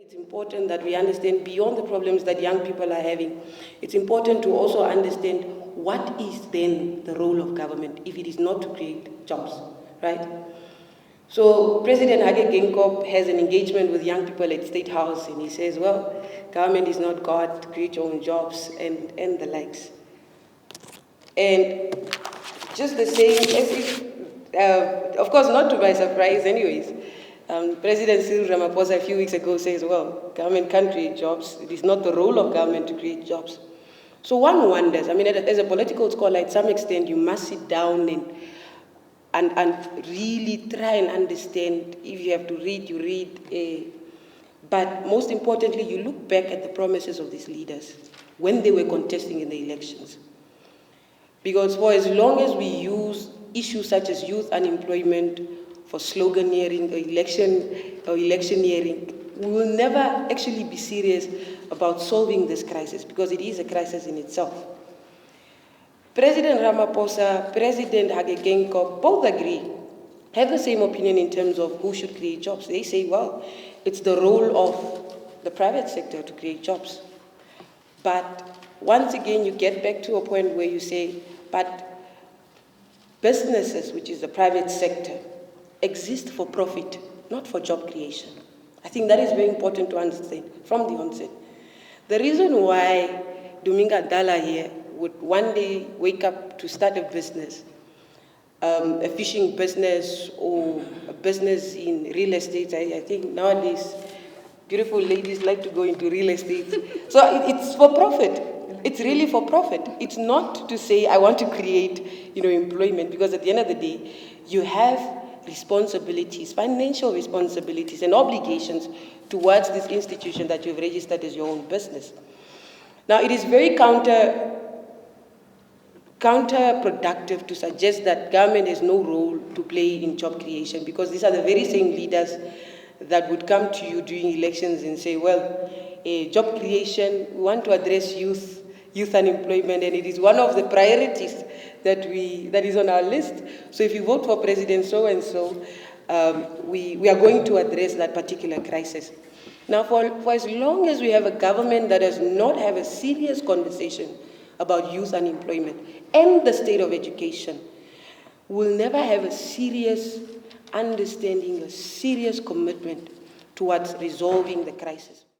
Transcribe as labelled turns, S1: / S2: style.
S1: It's important that we understand beyond the problems that young people are having. It's important to also understand what is then the role of government if it is not to create jobs, right? So President Hage Geingob has an engagement with young people at State House, and he says, well, government is not God, to create your own jobs and the likes. And just the same as if, of course not to my surprise anyways, President Cyril Ramaphosa a few weeks ago says, well, government can't create jobs. It is not the role of government to create jobs. So one wonders, I mean, as a political scholar, at some extent, you must sit down and really try and understand. If you have to read, you read. But most importantly, you look back at the promises of these leaders when they were contesting in the elections. Because for as long as we use issues such as youth unemployment for sloganeering or electioneering, we will never actually be serious about solving this crisis, because it is a crisis in itself. President Ramaphosa, President Hage Geingob both agree, have the same opinion in terms of who should create jobs. They say, well, it's the role of the private sector to create jobs. But once again, you get back to a point where you say, but businesses, which is the private sector, exist for profit, not for job creation. I think that is very important to understand from the onset. The reason why Duminga Dala here would one day wake up to start a business, a fishing business or a business in real estate, I think nowadays beautiful ladies like to go into real estate. So it's for profit. It's really for profit. It's not to say I want to create, employment, because at the end of the day, you have responsibilities, financial responsibilities and obligations towards this institution that you've registered as your own business. Now, it is very counterproductive to suggest that government has no role to play in job creation, because these are the very same leaders that would come to you during elections and say, well, job creation, we want to address youth unemployment, and it is one of the priorities that is on our list. So if you vote for President so-and-so, we are going to address that particular crisis. Now, for as long as we have a government that does not have a serious conversation about youth unemployment and the state of education, we'll never have a serious understanding, a serious commitment towards resolving the crisis.